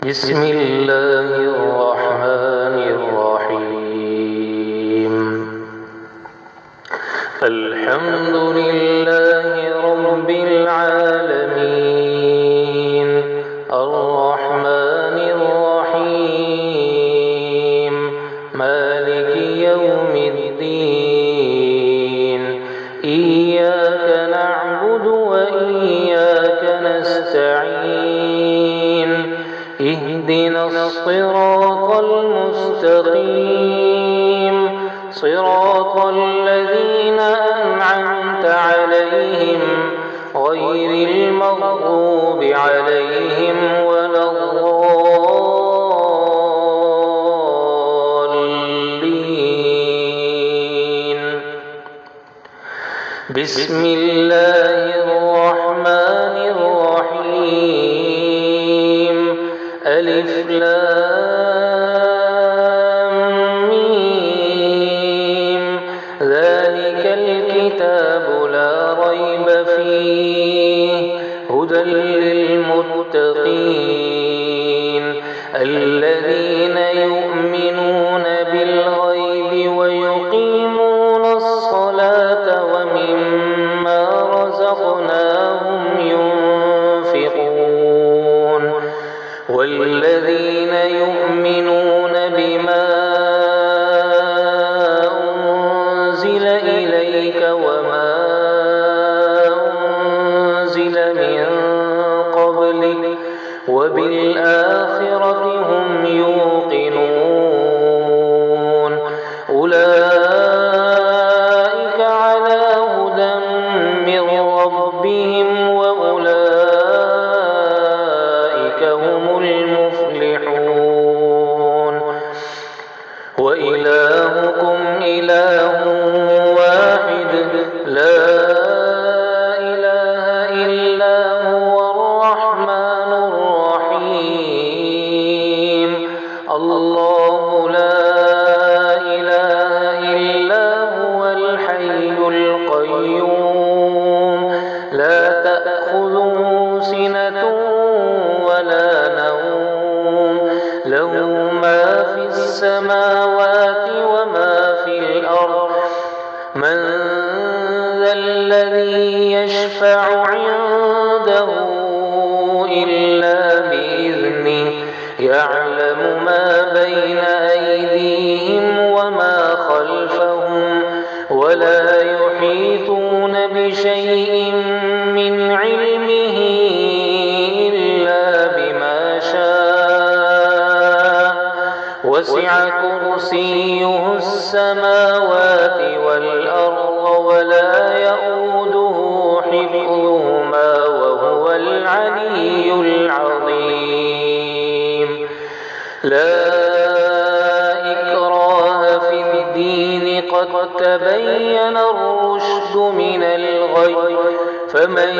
بسم الله الرحمن الرحيم. الحمد لله رب العالمين، الرحمن الرحيم، مالك يوم الدين. إياك نعبد وإياك نستعين. اهدنا الصراط المستقيم، صراط الذين أنعمت عليهم غير المغضوب عليهم ولا الضالين. بسم الله الرحمن الرحيم. ألف لام ميم. ذلك الكتاب لا ريب فيه، هدى للمتقين الذين يؤمنون بالغيب ويقيمون الصلاة ومما رزقناهم ينفقون، والذين يؤمنون بما أنزل إليك وما أنزل من قبلك وبالآخرة هم يوقنون. أولئك على هدى من ربهم وأولئك هم المفلحون. وإلهكم إله واحد، لا إله إلا هو الرحمن الرحيم. الله لا إله إلا هو الحي القيوم، لا تأخذه سنة ولا نوم، له ما في السماوات وما في الأرض. من ذا الذي يشفع عنده إلا بإذنه، يعلم ما بين أيديهم وما خلفهم، ولا يحيطون بشيء من علمه إلا بما شاء. وسع كرسيه السماوات والأرض ولا يؤوده حفظهما وهو العلي العظيم. لا إكراه في الدين، قد تبين الرشد من الغي، فمن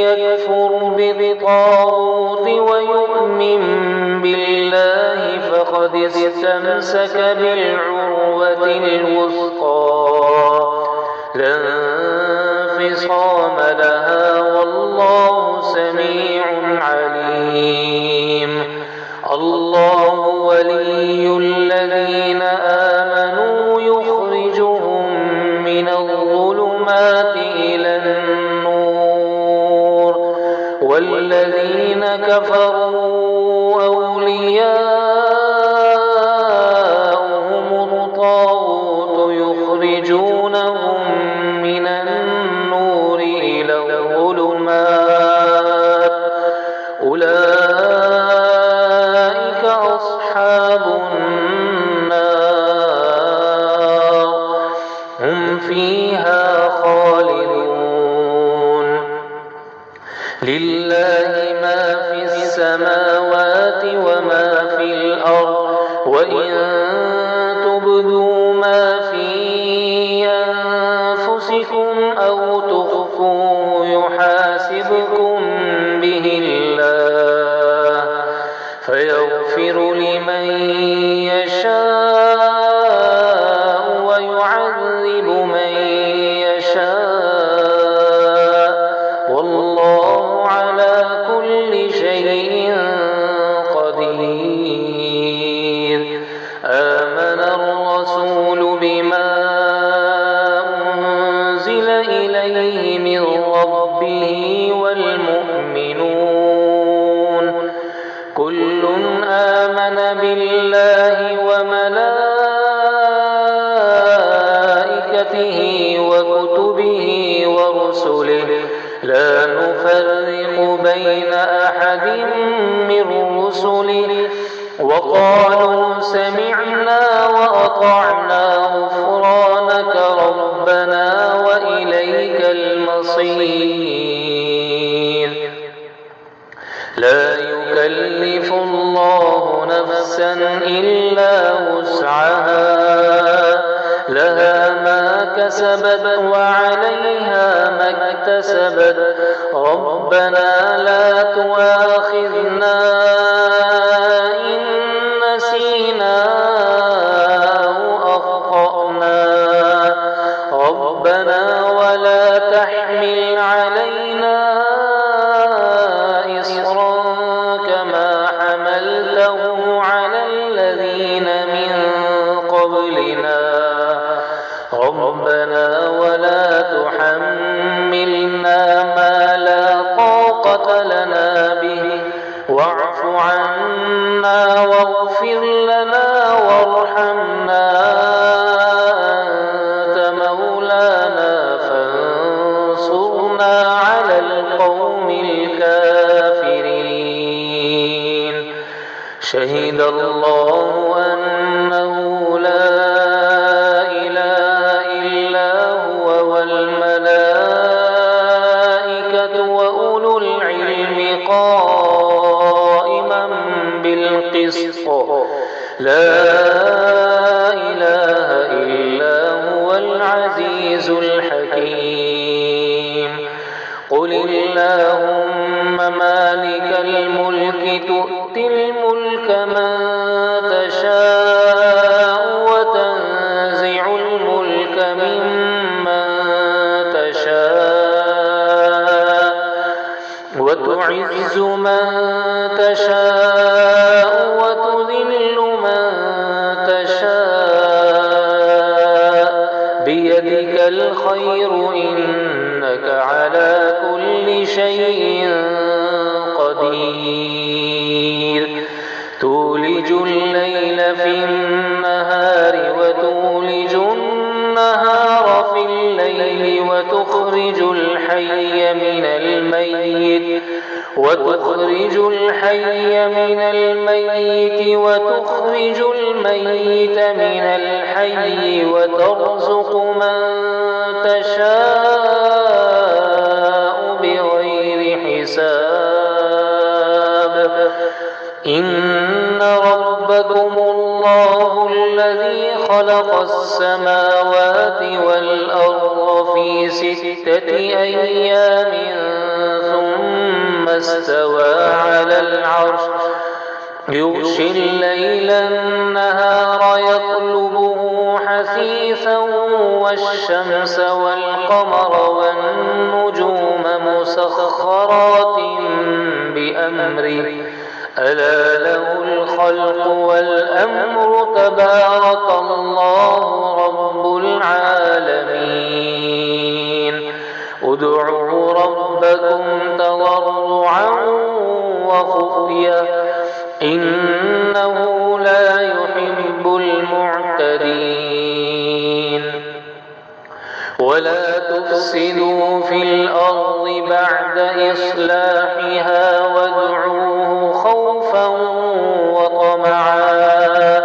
يكفر بالطاغوت ويؤمن بالله فقد استمسك بالعروة الوثقى، لا انفصام لها، والله سميع عليم. الله ولي الذين آمنوا يخرجهم من الظلمات إلى النور، والذين كفروا أولياؤهم الطاغوت يخرجونهم من النور إلى الظلمات. أولئك أصحاب النار، هم فيها خالدون. لله ما في السماوات وما في الأرض، وإن تبدوا ما في أنفسكم أو تخفوه يحاسبكم به الله، فيغفر لمن يشاء ويعذب من يشاء، والله على كل شيء قدير. يؤمنون كل آمن بالله وملائكته وكتبه ورسله لا نفرق بين أحد من رسله وقالوا سمعنا وأطعنا غفرانك ربنا وإليك المصير لا يكلف الله نفسا إلا وسعها لها ما كسبت وعليها ما اكتسبت ربنا لا تؤاخذنا إن نسينا أو أخطأنا ربنا ولا تحمل علينا إصرا كما حملته على الذين من قبلنا ربنا ولا تحملنا ما لا طاقة لنا به واعف عنا واغفر لنا وارحمنا أنت مولانا فانصرنا على القوم الكافرين شهد الله أنه لا إله إلا هو والملائكة وأولو العلم قائما بالقسط لا إله إلا هو العزيز الحكيم قل اللهم مالك الملك تؤتي الملك من تشاء وتنزع الملك ممن تشاء وتعز من تشاء وتذل من تشاء بيدك الخير إنك على كل شيء قدير تولج الليل في النهار وتولج النهار في الليل وتخرج الحي من الميت وتخرج الميت الميت من الحي وترزق من تشاء بغير حساب إن ربكم الله الذي خلق السماوات والأرض في 6 أيام ثم استوى على العرش يغشي الليل النهار يطلبه حثيثا والشمس والقمر والنجوم مسخرات بأمره ألا له الخلق والأمر تبارك الله رب العالمين ادعوا ربكم تضرعا وخفيا إنه لا يحب المعتدين ولا تفسدوا في الأرض بعد إصلاحها وادعوه خوفا وطمعا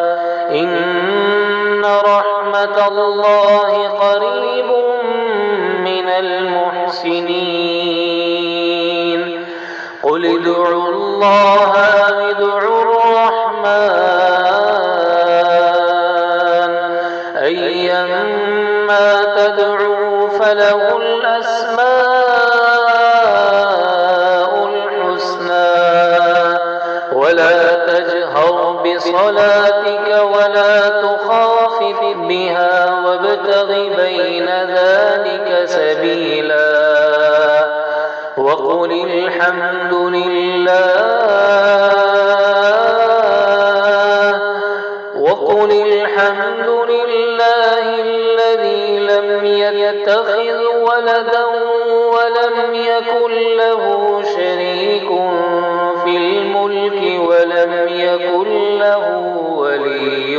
إن رحمة الله قريب من المحسنين قل ادعوا الله ادعوا الرحمن أيما تدعوا فله الأسماء الحسنى ولا تجهر بصلاتك ولا تخافت بها وابتغ بين ذلك سبيلا وقل الحمد لله الذي لم يتخذ ولدا ولم يكن له شريك يكن له ولي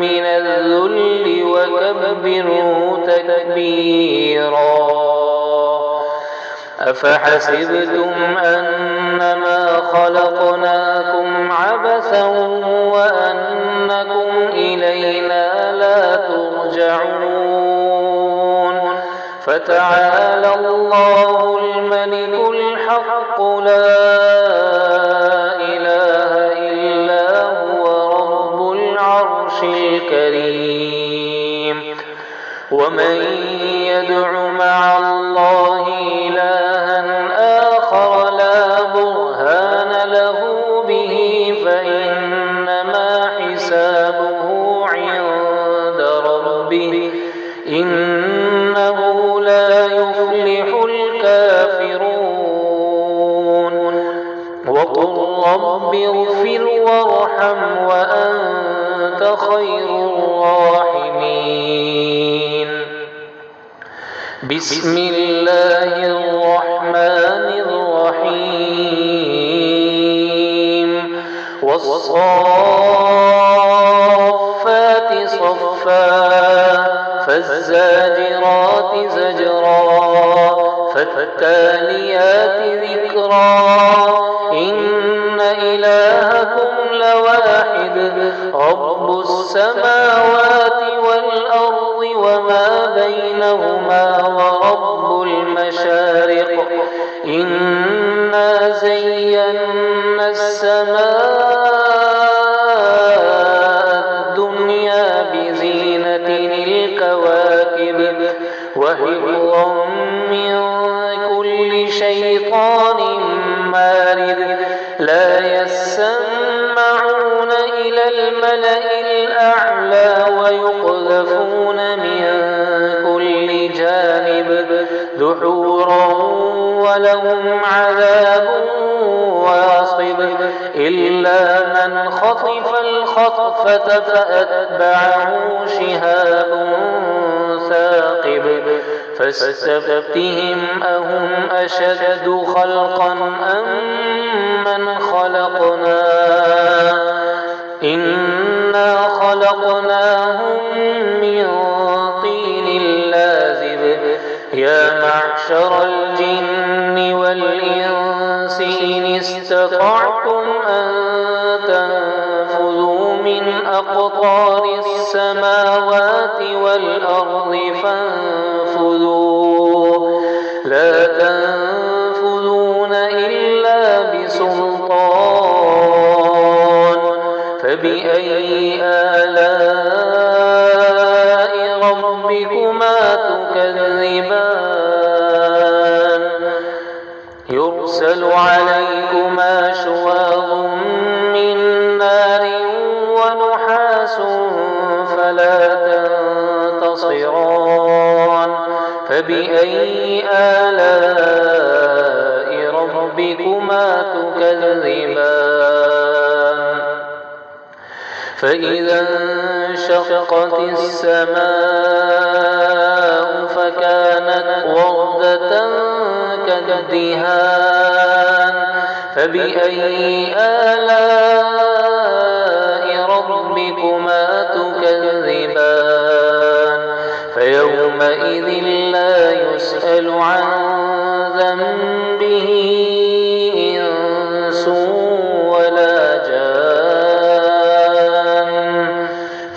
من الذل وكبره تكبيرا. أفحسبتم أنما خلقناكم عبثا وأنكم إلينا لا ترجعون فتعالى الله الملك الحق لا إله إلا هو رب العرش الكريم. ومن يدع مع الله إلها آخر لا برهان له به فإنما حسابه عند ربه إنه لا يفلح الكافرون. وقل رب اغفر وارحم وأنت خير الراحمين. بسم الله الرحمن الرحيم. والصافات صفا فالزاجرات زجرا فالتاليات ذكرا إن إلهكم لواحد رب السماوات والأرض وما بينهما ورب المشارق إنا زينا السماء الدنيا بزينة الكواكب وحفظا من كل شيطان مارد لا يسمعون إلى الملأ الأعلى ويقذفون من كل جانب دحورا ولهم عذاب واصب إلا من خطف الخطفة فأتبعه شهاب ثاقب فاستفتهم أهم أشد خلقا أم من خلقنا إنا خلقناهم من طين لازب يا معشر الجن والإنس إن استطعتم أن تنفذوا من أقطار السماوات والأرض فانفذوا لا تنفذون إلا بسلطان فبأي آلاء ربكما تكذبان يرسل عليكما شواظ من نار ونحاس فلا تنتصران فبأي آلاء ربكما تكذبان فإذا انشقت السماء فكانت وردة كالدهان فبأي آلاء ربكما تكذبان فيومئذ لا يسأل عن ذنبه إنس ولا جان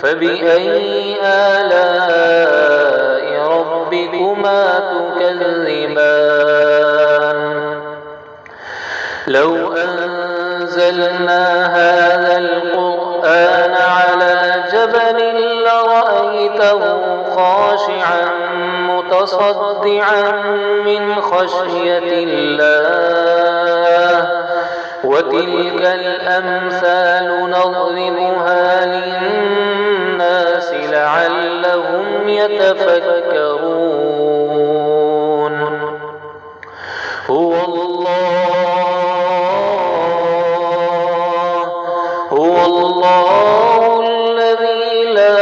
فبأي آلاء ربكما تكذبان لو أنزلنا هذا القرآن على جبل لرأيته خاشعا متصدعا من خشية الله وتلك الأمثال نضربها للناس لعلهم يتفكرون هو الله الذي لا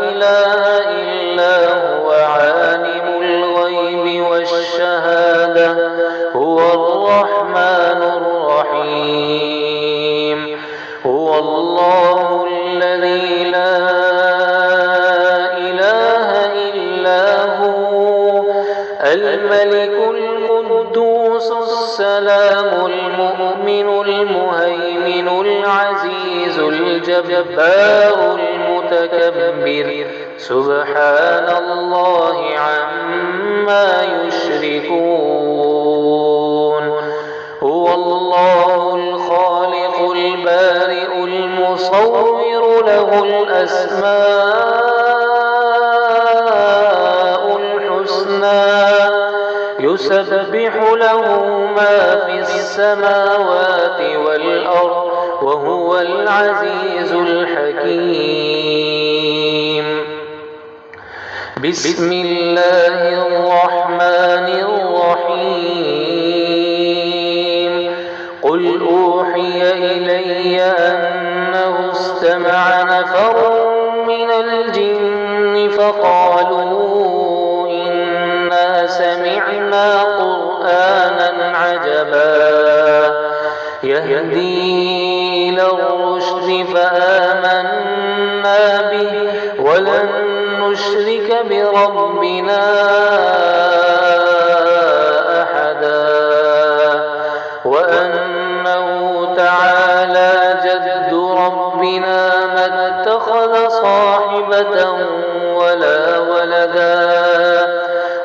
إله إلا هو عالم الغيب والشهادة هو الرحمن الرحيم السلام المؤمن المهيمن العزيز الجبار المتكبر سبحان الله عما يشركون هو الله الخالق البارئ المصور له الأسماء الحسنى يسبح له ما في السماوات والأرض وهو العزيز الحكيم بسم الله الرحمن الرحيم قل أوحي إلي أنه استمع نفر من الجن فقالوا إنا سمعنا قرآنا عجبا يهدي إلى الرشد فآمنا به ولن نشرك بربنا أحدا وأنه تعالى جد ربنا ما اتخذ صاحبة ولا ولدا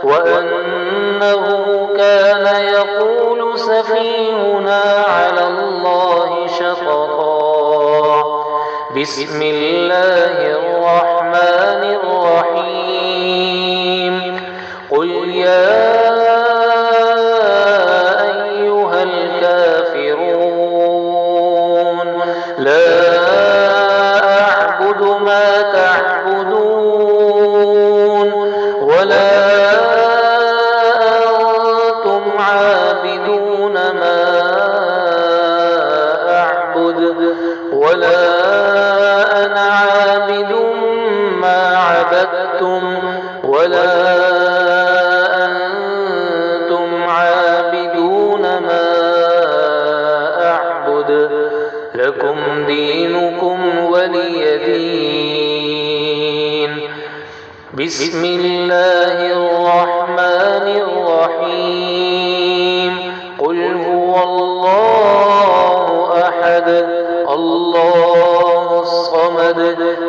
وأنه كان يقول سفيهنا على الله شططا بسم الله الرحمن الرحيم قل يا أيها الكافرون لا أعبد ما تعبدون ولا أنتم عابدون ما أعبد ولا أنا عابد ما عبدتم ولا أنتم عابدون ما أعبد لكم دينكم ولي دين بسم الله الرحمن الرحيم قل هو الله أحد الله الصمد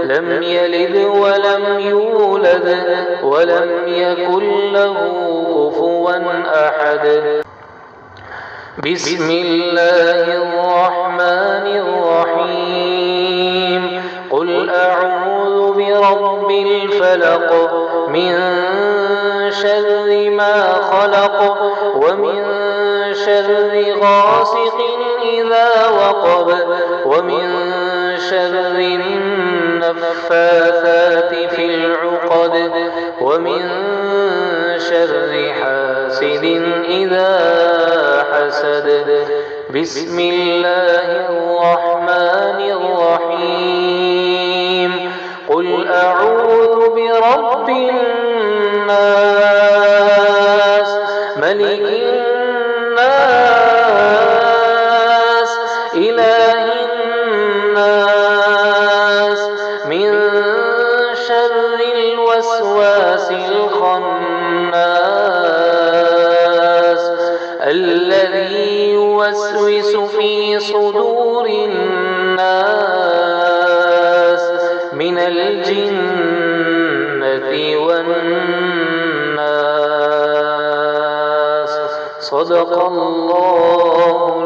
لم يلد ولم يولد ولم يكن له كفوا أحد بسم الله الرحمن الرحيم قل أعوذ برب الفلق من شر ما خلق ومن شر غاسق إذا وقب ومن شر النفاثات في العقد ومن شر حاسد إذا حسد بسم الله الرحمن الرحيم قل أعوذ برب الناس ملك الناس إله الناس من شر الوسواس الخناس الذي يوسوس في صدور الناس من الجنة والناس صدق الله